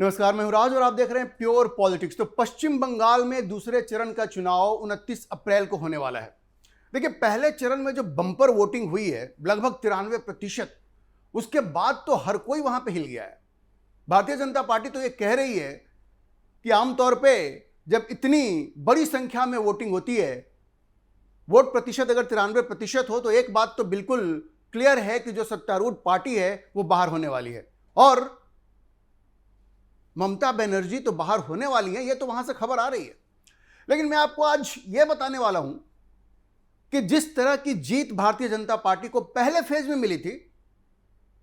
नमस्कार, मैं हूं राज और आप देख रहे हैं प्योर पॉलिटिक्स। तो पश्चिम बंगाल में दूसरे चरण का चुनाव 29 अप्रैल को होने वाला है। देखिए, पहले चरण में जो बम्पर वोटिंग हुई है लगभग 93%, उसके बाद तो हर कोई वहां पे हिल गया है। भारतीय जनता पार्टी तो ये कह रही है कि आमतौर पे जब इतनी बड़ी संख्या में वोटिंग होती है, वोट प्रतिशत अगर 93% हो, तो एक बात तो बिल्कुल क्लियर है कि जो सत्तारूढ़ पार्टी है वो बाहर होने वाली है और ममता बनर्जी तो बाहर होने वाली है। ये तो वहां से खबर आ रही है। लेकिन मैं आपको आज यह बताने वाला हूं कि जिस तरह की जीत भारतीय जनता पार्टी को पहले फेज में मिली थी,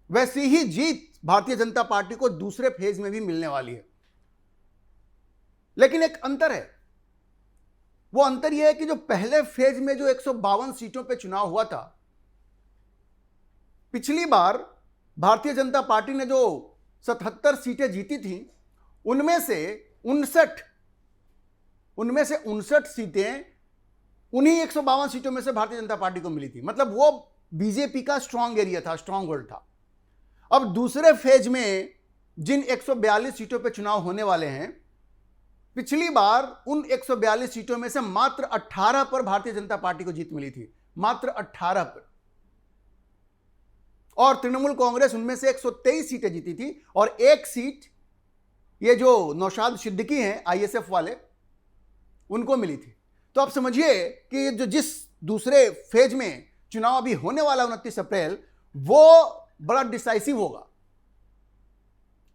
वैसी ही जीत भारतीय जनता पार्टी को दूसरे फेज में भी मिलने वाली है। लेकिन एक अंतर है। वो अंतर यह है कि जो पहले फेज में जो 152 सीटों पर चुनाव हुआ था, पिछली बार भारतीय जनता पार्टी ने जो 77 सीटें जीती थी, उनमें से 59 सीटें उन्हीं 152 सीटों में से भारतीय जनता पार्टी को मिली थी। मतलब वो बीजेपी का स्ट्रांग एरिया था, स्ट्रांग होल्ड था। अब दूसरे फेज में जिन 142 सीटों पर चुनाव होने वाले हैं, पिछली बार उन 142 सीटों में से मात्र 18 पर भारतीय जनता पार्टी को जीत मिली थी, मात्र 18 पर। और तृणमूल कांग्रेस उनमें से 123 सीटें जीती थी और एक सीट ये जो नौशाद सिद्दीकी हैं आईएसएफ वाले, उनको मिली थी। तो आप समझिए कि जो जिस दूसरे फेज में चुनाव अभी होने वाला 29 अप्रैल, वो बड़ा डिसाइसिव होगा।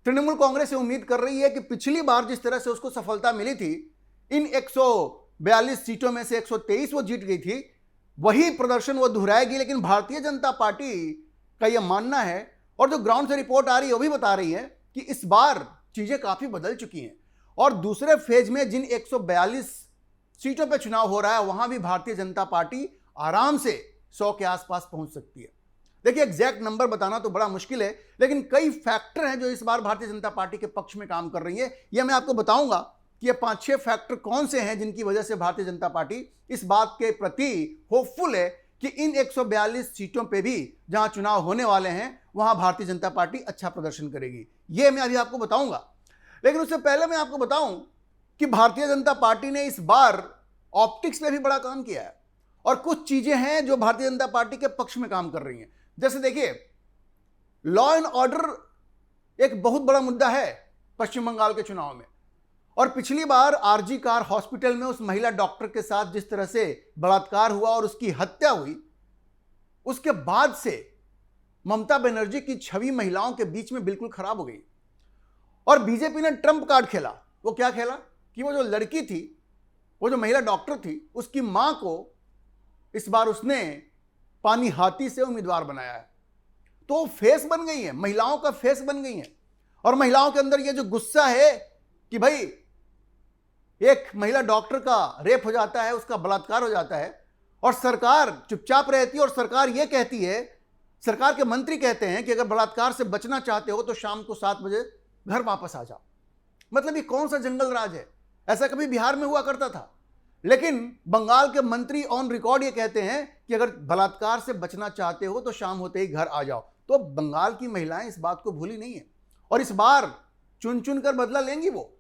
तृणमूल कांग्रेस ये उम्मीद कर रही है कि पिछली बार जिस तरह से उसको सफलता मिली थी, इन 142 सीटों में से 123 वो जीत गई थी, वही प्रदर्शन वो दोहराएगी। लेकिन भारतीय जनता पार्टी का यह मानना है, और जो ग्राउंड से रिपोर्ट आ रही है वो भी बता रही है कि इस बार चीजें काफी बदल चुकी हैं और दूसरे फेज में जिन 142 सीटों पर चुनाव हो रहा है, वहां भी भारतीय जनता पार्टी आराम से 100 के आसपास पहुंच सकती है। देखिए, एग्जैक्ट नंबर बताना तो बड़ा मुश्किल है, लेकिन कई फैक्टर हैं जो इस बार भारतीय जनता पार्टी के पक्ष में काम कर रही है। यह मैं आपको बताऊंगा कि ये 5-6 फैक्टर कौन से हैं जिनकी वजह से भारतीय जनता पार्टी इस बात के प्रति होपफुल है कि इन 142 सीटों पे भी जहां चुनाव होने वाले हैं, वहां भारतीय जनता पार्टी अच्छा प्रदर्शन करेगी। यह मैं अभी आपको बताऊंगा। लेकिन उससे पहले मैं आपको बताऊं कि भारतीय जनता पार्टी ने इस बार ऑप्टिक्स में भी बड़ा काम किया है और कुछ चीजें हैं जो भारतीय जनता पार्टी के पक्ष में काम कर रही हैं। जैसे देखिए, लॉ एंड ऑर्डर एक बहुत बड़ा मुद्दा है पश्चिम बंगाल के चुनाव में। और पिछली बार आरजी कार हॉस्पिटल में उस महिला डॉक्टर के साथ जिस तरह से बलात्कार हुआ और उसकी हत्या हुई, उसके बाद से ममता बनर्जी की छवि महिलाओं के बीच में बिल्कुल खराब हो गई और बीजेपी ने ट्रंप कार्ड खेला। वो क्या खेला कि वो जो लड़की थी, वो जो महिला डॉक्टर थी, उसकी मां को इस बार उसने पानी हाथी से उम्मीदवार बनाया है। तो फेस बन गई है, महिलाओं का फेस बन गई है। और महिलाओं के अंदर ये जो गुस्सा है कि भाई एक महिला डॉक्टर का रेप हो जाता है, उसका बलात्कार हो जाता है और सरकार चुपचाप रहती है और सरकार ये कहती है, सरकार के मंत्री कहते हैं कि अगर बलात्कार से बचना चाहते हो तो शाम को 7 बजे घर वापस आ जाओ। मतलब ये कौन सा जंगल राज है? ऐसा कभी बिहार में हुआ करता था, लेकिन बंगाल के मंत्री ऑन रिकॉर्ड ये कहते हैं कि अगर बलात्कार से बचना चाहते हो तो शाम होते ही घर आ जाओ। तो बंगाल की महिलाएं इस बात को भूली नहीं है और इस बार चुन चुन कर बदला लेंगी वो।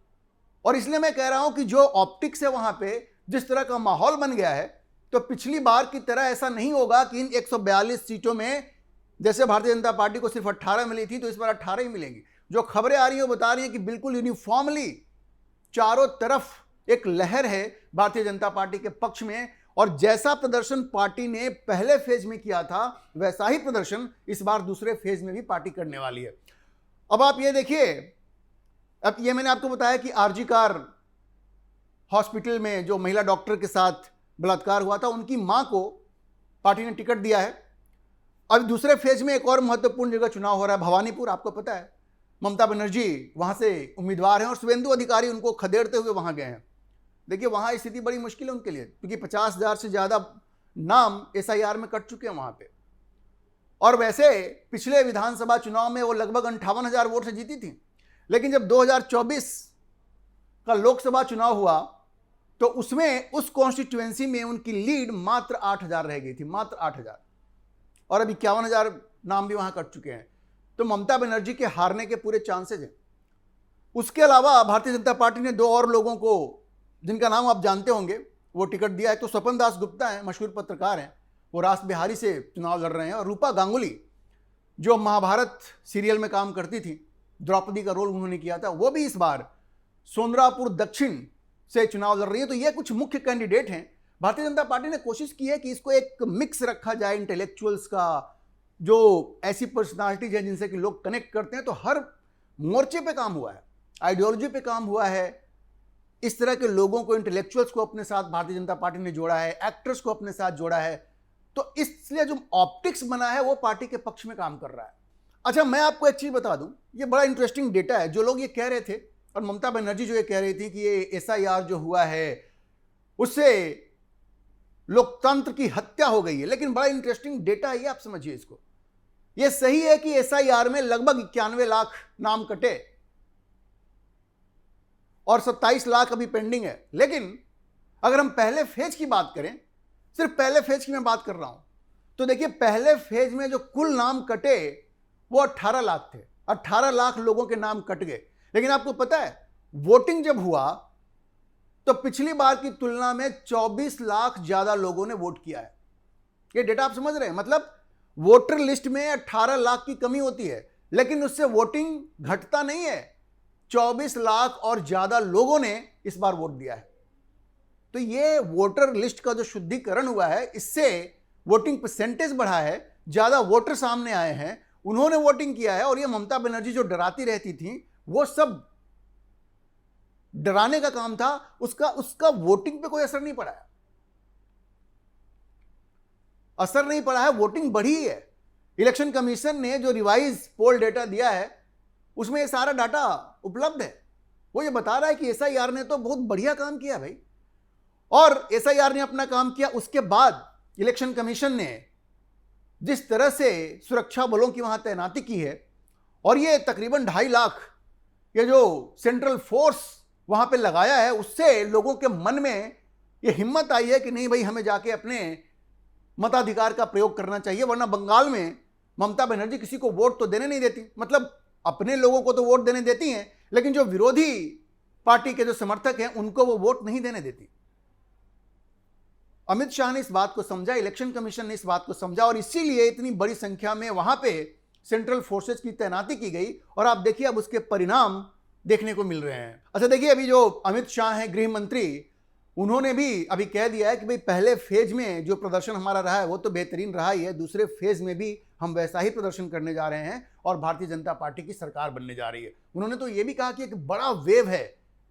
और इसलिए मैं कह रहा हूं कि जो ऑप्टिक्स है वहां पे जिस तरह का माहौल बन गया है, तो पिछली बार की तरह ऐसा नहीं होगा कि इन 142 सीटों में जैसे भारतीय जनता पार्टी को सिर्फ 18 मिली थी, तो इस बार 18 ही मिलेंगी। जो खबरें आ रही है वो बता रही है कि बिल्कुल यूनिफॉर्मली चारों तरफ एक लहर है भारतीय जनता पार्टी के पक्ष में और जैसा प्रदर्शन पार्टी ने पहले फेज में किया था, वैसा ही प्रदर्शन इस बार दूसरे फेज में भी पार्टी करने वाली है। अब आप ये देखिए, अब ये मैंने आपको बताया कि आरजी कार हॉस्पिटल में जो महिला डॉक्टर के साथ बलात्कार हुआ था, उनकी मां को पार्टी ने टिकट दिया है। अब दूसरे फेज में एक और महत्वपूर्ण जगह चुनाव हो रहा है, भवानीपुर। आपको पता है ममता बनर्जी वहां से उम्मीदवार हैं और शुभेंदु अधिकारी उनको खदेड़ते हुए वहां गए हैं। देखिए, वहां स्थिति बड़ी मुश्किल है उनके लिए, क्योंकि 50,000 से ज्यादा नाम एसआईआर में कट चुके हैं वहां पे। और वैसे पिछले विधानसभा चुनाव में वो लगभग 58,000 वोट से जीती थी, लेकिन जब 2024 का लोकसभा चुनाव हुआ तो उसमें उस कॉन्स्टिट्यूएंसी में उनकी लीड मात्र 8,000 रह गई थी, मात्र 8,000। और अब 51,000 नाम भी वहां कट चुके हैं। तो ममता बनर्जी के हारने के पूरे चांसेस हैं। उसके अलावा भारतीय जनता पार्टी ने दो और लोगों को, जिनका नाम आप जानते होंगे, वो टिकट दिया है। तो स्वपन दास गुप्ता हैं, मशहूर पत्रकार हैं, वो रास बिहारी से चुनाव लड़ रहे हैं, और रूपा गांगुली जो महाभारत सीरियल में काम करती थी, द्रौपदी का रोल उन्होंने किया था, वो भी इस बार सोनरापुर दक्षिण से चुनाव लड़ रही है। तो ये कुछ मुख्य कैंडिडेट हैं। भारतीय जनता पार्टी ने कोशिश की है कि इसको एक मिक्स रखा जाए इंटेलेक्चुअल्स का, जो ऐसी पर्सनालिटीज हैं जिनसे कि लोग कनेक्ट करते हैं। तो हर मोर्चे पे काम हुआ है, आइडियोलॉजी पे काम हुआ है, इस तरह के लोगों को, इंटेलेक्चुअल्स को अपने साथ भारतीय जनता पार्टी ने जोड़ा है, एक्टर्स को अपने साथ जोड़ा है। तो इसलिए जो ऑप्टिक्स बना है वो पार्टी के पक्ष में काम कर रहा है। अच्छा, मैं आपको एक चीज बता दूं, ये बड़ा इंटरेस्टिंग डेटा है। जो लोग ये कह रहे थे, और ममता बनर्जी जो ये कह रही थी कि ये एसआईआर जो हुआ है उससे लोकतंत्र की हत्या हो गई है, लेकिन बड़ा इंटरेस्टिंग डेटा है ये, आप समझिए इसको। ये सही है कि एसआईआर में लगभग 91 लाख नाम कटे और 27 लाख अभी पेंडिंग है। लेकिन अगर हम पहले फेज की बात करें, सिर्फ पहले फेज की मैं बात कर रहा हूं, तो देखिए पहले फेज में जो कुल नाम कटे वो 18 लाख थे। 18 लाख लोगों के नाम कट गए। लेकिन आपको पता है, वोटिंग जब हुआ तो पिछली बार की तुलना में 24 लाख ज्यादा लोगों ने वोट किया है। ये डेटा आप समझ रहे हैं? मतलब वोटर लिस्ट में 18 लाख की कमी होती है, लेकिन उससे वोटिंग घटता नहीं है। 24 लाख और ज्यादा लोगों ने इस बार वोट दिया है। तो ये वोटर लिस्ट का जो शुद्धिकरण हुआ है, इससे वोटिंग परसेंटेज बढ़ा है, ज्यादा वोटर सामने आए हैं, उन्होंने वोटिंग किया है। और ये ममता बनर्जी जो डराती रहती थी, वो सब डराने का काम था, उसका वोटिंग पे कोई असर नहीं पड़ा है। असर नहीं पड़ा है, वोटिंग बढ़ी है। इलेक्शन कमीशन ने जो रिवाइज पोल डेटा दिया है उसमें ये सारा डाटा उपलब्ध है। वो ये बता रहा है कि एसआईआर ने तो बहुत बढ़िया काम किया भाई। और एसआईआर ने अपना काम किया, उसके बाद इलेक्शन कमीशन ने जिस तरह से सुरक्षा बलों की वहां तैनाती की है, और ये तकरीबन 2.5 लाख ये जो सेंट्रल फोर्स वहां पे लगाया है, उससे लोगों के मन में ये हिम्मत आई है कि नहीं भाई, हमें जाके अपने मताधिकार का प्रयोग करना चाहिए। वरना बंगाल में ममता बनर्जी किसी को वोट तो देने नहीं देती, मतलब अपने लोगों को तो वोट देने देती हैं, लेकिन जो विरोधी पार्टी के जो समर्थक हैं उनको वो वोट नहीं देने देती। अमित शाह ने इस बात को समझा, इलेक्शन कमीशन ने इस बात को समझा, और इसीलिए इतनी बड़ी संख्या में वहां पे सेंट्रल फोर्सेस की तैनाती की गई। और आप देखिए अब उसके परिणाम देखने को मिल रहे हैं। अच्छा देखिए, अभी जो अमित शाह हैं गृह मंत्री, उन्होंने भी अभी कह दिया है कि भाई पहले फेज में जो प्रदर्शन हमारा रहा है वो तो बेहतरीन रहा ही है, दूसरे फेज में भी हम वैसा ही प्रदर्शन करने जा रहे हैं और भारतीय जनता पार्टी की सरकार बनने जा रही है। उन्होंने तो ये भी कहा कि एक बड़ा वेव है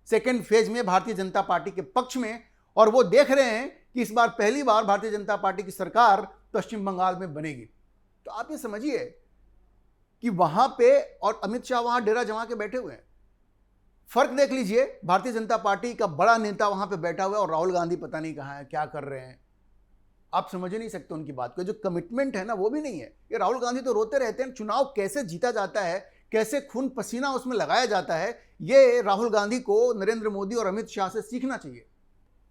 सेकेंड फेज में भारतीय जनता पार्टी के पक्ष में, और वो देख रहे हैं कि इस बार पहली बार भारतीय जनता पार्टी की सरकार पश्चिम बंगाल में बनेगी। तो आप ये समझिए कि वहां पे, और अमित शाह वहां डेरा जमा के बैठे हुए हैं। फर्क देख लीजिए, भारतीय जनता पार्टी का बड़ा नेता वहां पे बैठा हुआ है और राहुल गांधी पता नहीं कहां है, क्या कर रहे हैं। आप समझ नहीं सकते उनकी बात को। जो कमिटमेंट है ना वो भी नहीं है। ये राहुल गांधी तो रोते रहते हैं, चुनाव कैसे जीता जाता है, कैसे खून पसीना उसमें लगाया जाता है, ये राहुल गांधी को नरेंद्र मोदी और अमित शाह से सीखना चाहिए।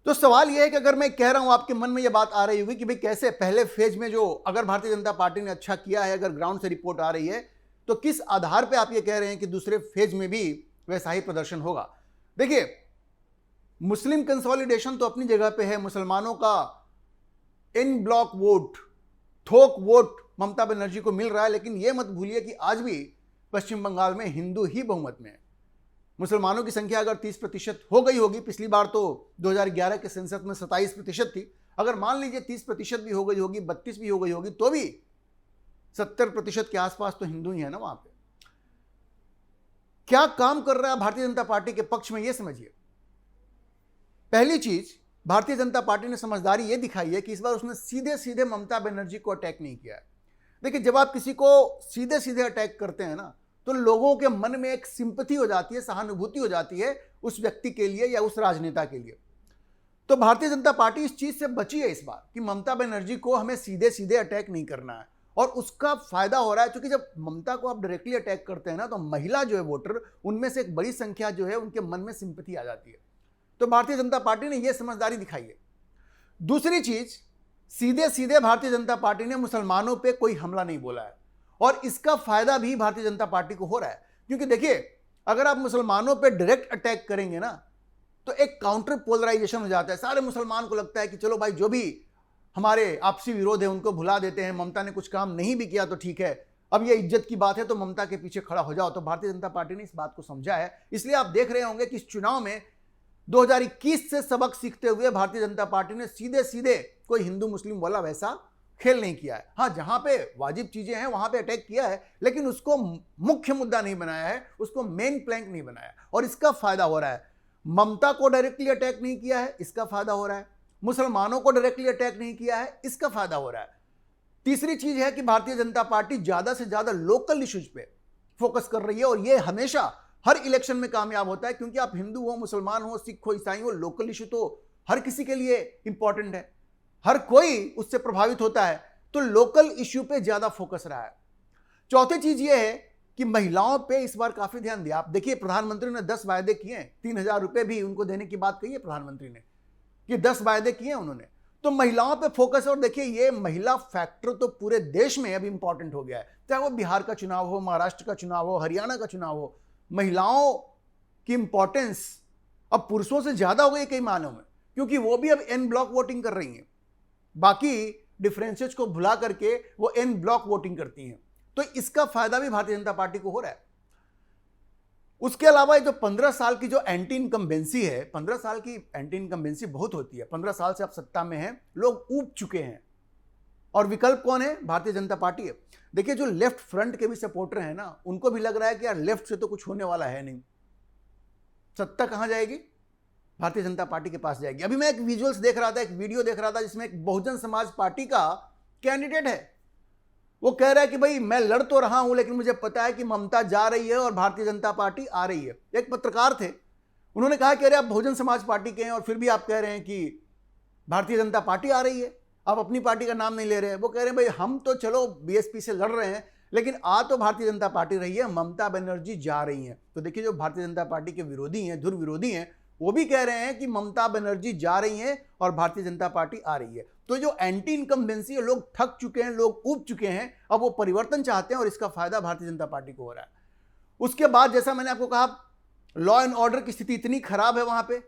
तो सवाल यह है कि अगर मैं कह रहा हूं, आपके मन में यह बात आ रही होगी कि भाई कैसे पहले फेज में जो, अगर भारतीय जनता पार्टी ने अच्छा किया है, अगर ग्राउंड से रिपोर्ट आ रही है, तो किस आधार पर आप ये कह रहे हैं कि दूसरे फेज में भी वैसा ही प्रदर्शन होगा। देखिए, मुस्लिम कंसोलिडेशन तो अपनी जगह पे है। मुसलमानों का इन ब्लॉक वोट, थोक वोट ममता बनर्जी को मिल रहा है, लेकिन यह मत भूलिए कि आज भी पश्चिम बंगाल में हिंदू ही बहुमत में है। मुसलमानों की संख्या अगर 30% हो गई होगी, पिछली बार तो 2011 के सेंसस में 27% थी, अगर मान लीजिए 30% भी हो गई होगी, 32 भी हो गई होगी, तो भी 70% के आसपास तो हिंदू ही है ना वहां पे। क्या काम कर रहा है भारतीय जनता पार्टी के पक्ष में, यह समझिए। पहली चीज, भारतीय जनता पार्टी ने समझदारी यह दिखाई है कि इस बार उसने सीधे सीधे ममता बनर्जी को अटैक नहीं किया है। देखिए, जब आप किसी को सीधे सीधे अटैक करते हैं ना, तो लोगों के मन में एक सिंपैथी हो जाती है, सहानुभूति हो जाती है उस व्यक्ति के लिए या उस राजनेता के लिए। तो भारतीय जनता पार्टी इस चीज से बची है इस बार कि ममता बनर्जी को हमें सीधे सीधे अटैक नहीं करना है, और उसका फायदा हो रहा है। क्योंकि जब ममता को आप डायरेक्टली अटैक करते हैं ना, तो महिला जो है वोटर, उनमें से एक बड़ी संख्या जो है उनके मन में सिंपैथी आ जाती है। तो भारतीय जनता पार्टी ने यह समझदारी दिखाई है। दूसरी चीज, सीधे सीधे भारतीय जनता पार्टी ने मुसलमानों पे कोई हमला नहीं बोला है, और इसका फायदा भी भारतीय जनता पार्टी को हो रहा है। क्योंकि देखिए, अगर आप मुसलमानों पे डायरेक्ट अटैक करेंगे ना तो एक काउंटर पोलराइजेशन हो जाता है। सारे मुसलमान को लगता है कि चलो भाई जो भी हमारे आपसी विरोध है उनको भुला देते हैं, ममता ने कुछ काम नहीं भी किया तो ठीक है, अब ये इज्जत की बात है तो ममता के पीछे खड़ा हो जाओ। तो भारतीय जनता पार्टी ने इस बात को समझा है, इसलिए आप देख रहे होंगे कि इस चुनाव में 2021 से सबक सीखते हुए भारतीय जनता पार्टी ने सीधे सीधे कोई हिंदू मुस्लिम वाला वैसा खेल नहीं किया है। हाँ, जहां पे वाजिब चीजें हैं वहां पे अटैक किया है, लेकिन उसको मुख्य मुद्दा नहीं बनाया है, उसको मेन प्लैंक नहीं बनाया, और इसका फायदा हो रहा है। ममता को डायरेक्टली अटैक नहीं किया है, इसका फायदा हो रहा है। मुसलमानों को डायरेक्टली अटैक नहीं किया है, इसका फायदा हो रहा है। तीसरी चीज है कि भारतीय जनता पार्टी ज्यादा से ज्यादा लोकल इश्यूज पे फोकस कर रही है, और यह हमेशा हर इलेक्शन में कामयाब होता है, क्योंकि आप हिंदू हो, मुसलमान हो, सिख हो, ईसाई हो, लोकल इश्यू तो हर किसी के लिए इंपॉर्टेंट है, हर कोई उससे प्रभावित होता है, तो लोकल इश्यू पे ज्यादा फोकस रहा है। चौथी चीज यह है कि महिलाओं पे इस बार काफी ध्यान दिया। आप देखिए, प्रधानमंत्री ने 10 वायदे किए हैं, 3,000 रुपए भी उनको देने की बात कही है प्रधानमंत्री ने, कि 10 वायदे किए उन्होंने, तो महिलाओं पे फोकस है। और देखिए, ये महिला फैक्टर तो पूरे देश में अब इंपॉर्टेंट हो गया है, चाहे वो बिहार का चुनाव हो, महाराष्ट्र का चुनाव हो, हरियाणा का चुनाव हो, महिलाओं की इंपॉर्टेंस अब पुरुषों से ज्यादा हो गई कई मानों में, क्योंकि वो भी अब एन ब्लॉक वोटिंग कर रही हैं, बाकी डिफरेंसेस को भुला करके वो एन ब्लॉक वोटिंग करती हैं। तो इसका फायदा भी भारतीय जनता पार्टी को हो रहा है। उसके अलावा जो 15 साल की जो एंटी इनकम्बेंसी है, 15 साल की एंटी इनकम्बेंसी बहुत होती है। 15 साल से आप सत्ता में हैं, लोग ऊब चुके हैं, और विकल्प कौन है? भारतीय जनता पार्टी है। देखिए, जो लेफ्ट फ्रंट के भी सपोर्टर हैं ना, उनको भी लग रहा है कि यार लेफ्ट से तो कुछ होने वाला है नहीं, सत्ता कहां जाएगी? भारतीय जनता पार्टी के पास जाएगी। अभी मैं एक विजुअल्स देख रहा था, एक वीडियो देख रहा था, जिसमें एक बहुजन समाज पार्टी का कैंडिडेट है, वो कह रहा है कि भाई मैं लड़ तो रहा हूं, लेकिन मुझे पता है कि ममता जा रही है और भारतीय जनता पार्टी आ रही है। एक पत्रकार थे, उन्होंने कहा कि अरे आप बहुजन समाज पार्टी के हैं और फिर भी आप कह रहे हैं कि भारतीय जनता पार्टी आ रही है, आप अपनी पार्टी का नाम नहीं ले रहे हैं। वो कह रहे हैं भाई हम तो चलो बीएसपी से लड़ रहे हैं, लेकिन आ तो भारतीय जनता पार्टी रही है, ममता बनर्जी जा रही है। तो देखिए, जो भारतीय जनता पार्टी के विरोधी हैं, धुर विरोधी हैं, वो भी कह रहे हैं कि ममता बनर्जी जा रही हैं और भारतीय जनता पार्टी आ रही है। तो जो एंटी इनकम्बेंसी है, लोग थक चुके हैं, लोग ऊब चुके हैं, अब वो परिवर्तन चाहते हैं, और इसका फायदा भारतीय जनता पार्टी को हो रहा है। उसके बाद जैसा मैंने आपको कहा, लॉ एंड ऑर्डर की स्थिति इतनी खराब है वहां पे,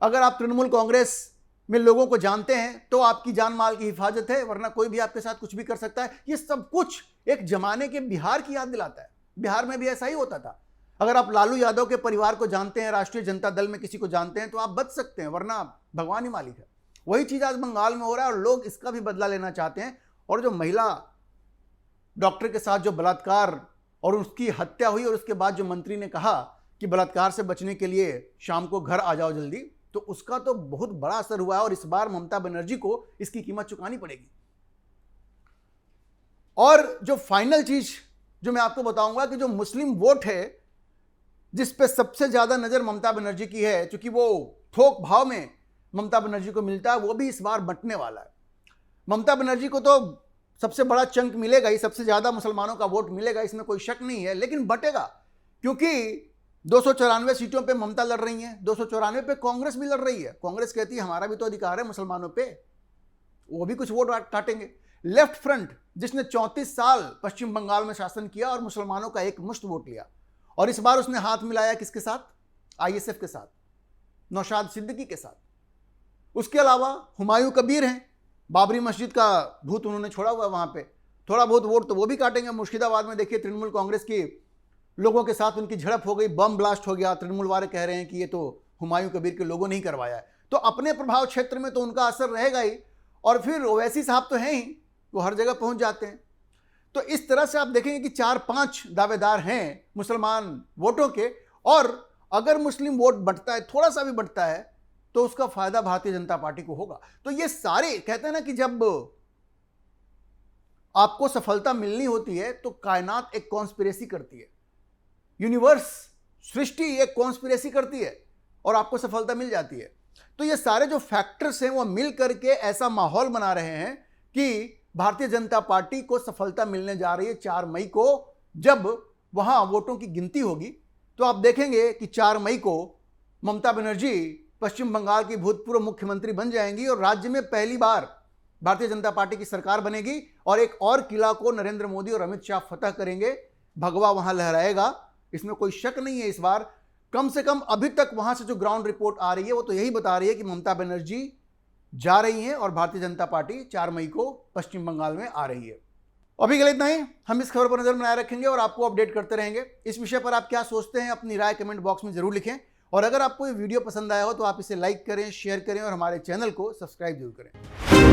अगर आप तृणमूल कांग्रेस में लोगों को जानते हैं तो आपकी जान माल की हिफाजत है, वरना कोई भी आपके साथ कुछ भी कर सकता है। ये सब कुछ एक जमाने के बिहार की याद दिलाता है। बिहार में भी ऐसा ही होता था। अगर आप लालू यादव के परिवार को जानते हैं, राष्ट्रीय जनता दल में किसी को जानते हैं, तो आप बच सकते हैं, वरना भगवान ही मालिक है। वही चीज आज बंगाल में हो रहा है, और लोग इसका भी बदला लेना चाहते हैं। और जो महिला डॉक्टर के साथ जो बलात्कार और उसकी हत्या हुई, और उसके बाद जो मंत्री ने कहा कि बलात्कार से बचने के लिए शाम को घर आ जाओ जल्दी, तो उसका तो बहुत बड़ा असर हुआ है, और इस बार ममता बनर्जी को इसकी कीमत चुकानी पड़ेगी। और जो फाइनल चीज जो मैं आपको बताऊंगा कि जो मुस्लिम वोट है, जिस पे सबसे ज्यादा नजर ममता बनर्जी की है, क्योंकि वो थोक भाव में ममता बनर्जी को मिलता है, वो भी इस बार बंटने वाला है। ममता बनर्जी को तो सबसे बड़ा चंक मिलेगा ही, सबसे ज्यादा मुसलमानों का वोट मिलेगा, इसमें कोई शक नहीं है, लेकिन बटेगा, क्योंकि 294 सीटों पे ममता लड़ रही है, 294 पे कांग्रेस भी लड़ रही है। कांग्रेस कहती है हमारा भी तो अधिकार है मुसलमानों पे, वो भी कुछ वोट काटेंगे। लेफ्ट फ्रंट, जिसने 34 साल पश्चिम बंगाल में शासन किया और मुसलमानों का एक मुश्त वोट लिया, और इस बार उसने हाथ मिलाया किसके साथ? आईएसएफ के साथ, नौशाद सिद्दीकी के साथ। उसके अलावा हुमायूं कबीर हैं, बाबरी मस्जिद का भूत उन्होंने छोड़ा हुआ वहां पे, थोड़ा बहुत वोट तो वो भी काटेंगे। मुर्शिदाबाद में देखिए, तृणमूल कांग्रेस की लोगों के साथ उनकी झड़प हो गई, बम ब्लास्ट हो गया, तृणमूल वाले कह रहे हैं कि ये तो हुमायूं कबीर के लोगों ने ही करवाया है। तो अपने प्रभाव क्षेत्र में तो उनका असर रहेगा ही, और फिर ओवैसी साहब तो हैं ही, वो हर जगह पहुंच जाते हैं। तो इस तरह से आप देखेंगे कि 4-5 दावेदार हैं मुसलमान वोटों के, और अगर मुस्लिम वोट बढ़ता है, थोड़ा सा भी बढ़ता है, तो उसका फायदा भारतीय जनता पार्टी को होगा। तो ये सारे कहते हैं ना कि जब आपको सफलता मिलनी होती है तो कायनात एक कॉन्स्पिरेसी करती है, यूनिवर्स, सृष्टि एक कॉन्स्पिरेसी करती है, और आपको सफलता मिल जाती है। तो ये सारे जो फैक्टर्स हैं वो मिल करके ऐसा माहौल बना रहे हैं कि भारतीय जनता पार्टी को सफलता मिलने जा रही है 4 मई को, जब वहां वोटों की गिनती होगी। तो आप देखेंगे कि 4 मई को ममता बनर्जी पश्चिम बंगाल की भूतपूर्व मुख्यमंत्री बन जाएंगी, और राज्य में पहली बार भारतीय जनता पार्टी की सरकार बनेगी, और एक और किला को नरेंद्र मोदी और अमित शाह फतह करेंगे, भगवा वहां लहराएगा, इसमें कोई शक नहीं है। इस बार कम से कम अभी तक वहां से जो ग्राउंड रिपोर्ट आ रही है वो तो यही बता रही है कि ममता बनर्जी जा रही हैं और भारतीय जनता पार्टी 4 मई को पश्चिम बंगाल में आ रही है। अभी के लिए इतना ही। हम इस खबर पर नजर बनाए रखेंगे और आपको अपडेट करते रहेंगे। इस विषय पर आप क्या सोचते हैं अपनी राय कमेंट बॉक्स में जरूर लिखें, और अगर आपको ये वीडियो पसंद आया हो तो आप इसे लाइक करें, शेयर करें और हमारे चैनल को सब्सक्राइब जरूर करें।